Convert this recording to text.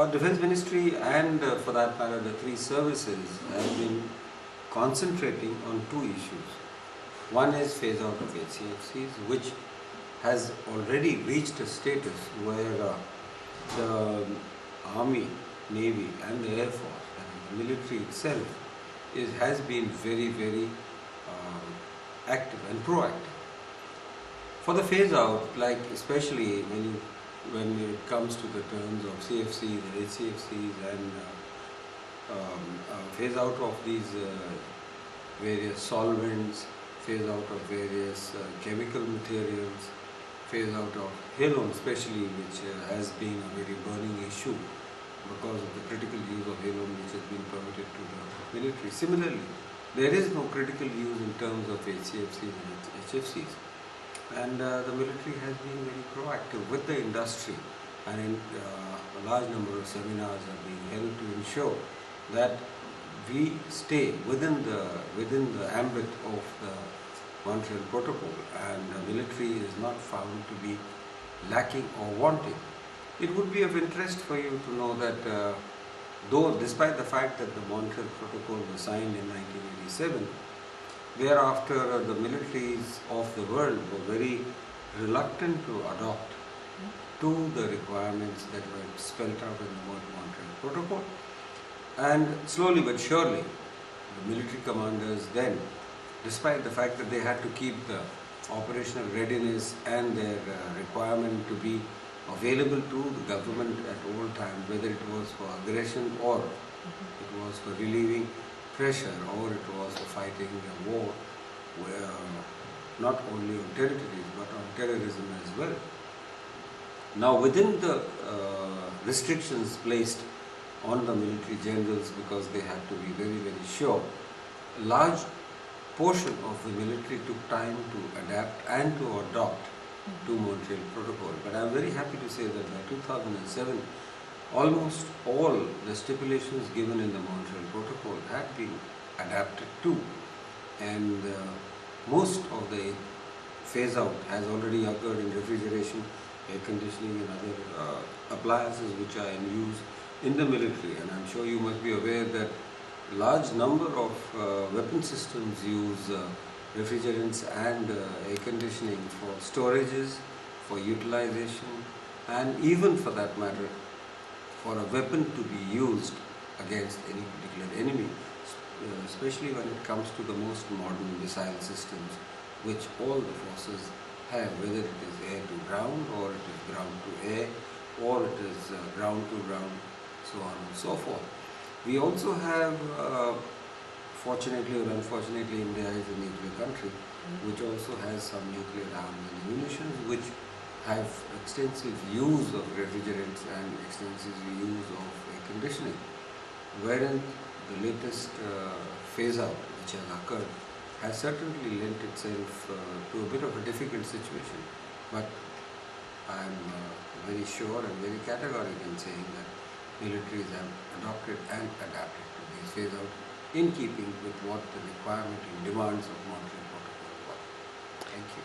Defence Ministry and for that matter the three services have been concentrating on two issues. One is phase out of HCFCs, which has already reached a status where the Army, Navy and the Air Force and the military itself has been very active and proactive. For the phase out, like especially when it comes to the terms of CFCs and HCFCs and phase out of these various solvents, phase out of various chemical materials, phase out of halon especially, which has been a very burning issue because of the critical use of halon which has been permitted to the military. Similarly, there is no critical use in terms of HCFCs and HFCs. And the military has been very proactive with the industry, and a large number of seminars are being held to ensure that we stay within the ambit of the Marshal protocol, and the military is not found to be lacking or wanting. It would be of interest for you to know that though despite the fact that the Marshal protocol was signed in 1987, thereafter the militaries of the world were very reluctant to adopt to the requirements that were spelled out in the Marshal protocol. And slowly but surely, the military commanders then, despite the fact that they had to keep the operational readiness and their requirement to be available to the government at all times, whether it was for aggression or it was for relieving pressure or it was for fighting a war, not only on territories but on terrorism as well. Now, within the restrictions placed on the military generals, because they had to be very sure, a large portion of the military took time to adapt and to adopt to Montreal Protocol. But I am very happy to say that by 2007, almost all the stipulations given in the Montreal Protocol had been adapted to, and most of the phase out has already occurred in refrigeration, air conditioning and other appliances which are in use in the military. And I am sure you must be aware that large number of weapon systems use refrigerants and air conditioning for storages, for utilization, and even for that matter for a weapon to be used against any particular enemy, especially when it comes to the most modern missile systems which all the forces have, whether it is air to ground or it is ground to air or it is ground to ground, so on and so forth. We also have, fortunately or unfortunately, India is a nuclear country which also has some nuclear arms and munitions which have extensive use of refrigerants and extensive use of air conditioning, wherein the latest phase out which has occurred has certainly lent itself to a bit of a difficult situation. But I am very sure and very categorical in saying that militaries have adopted and adapted to these phase out in keeping with what the requirement and demands of Montreal Protocol were. Thank you.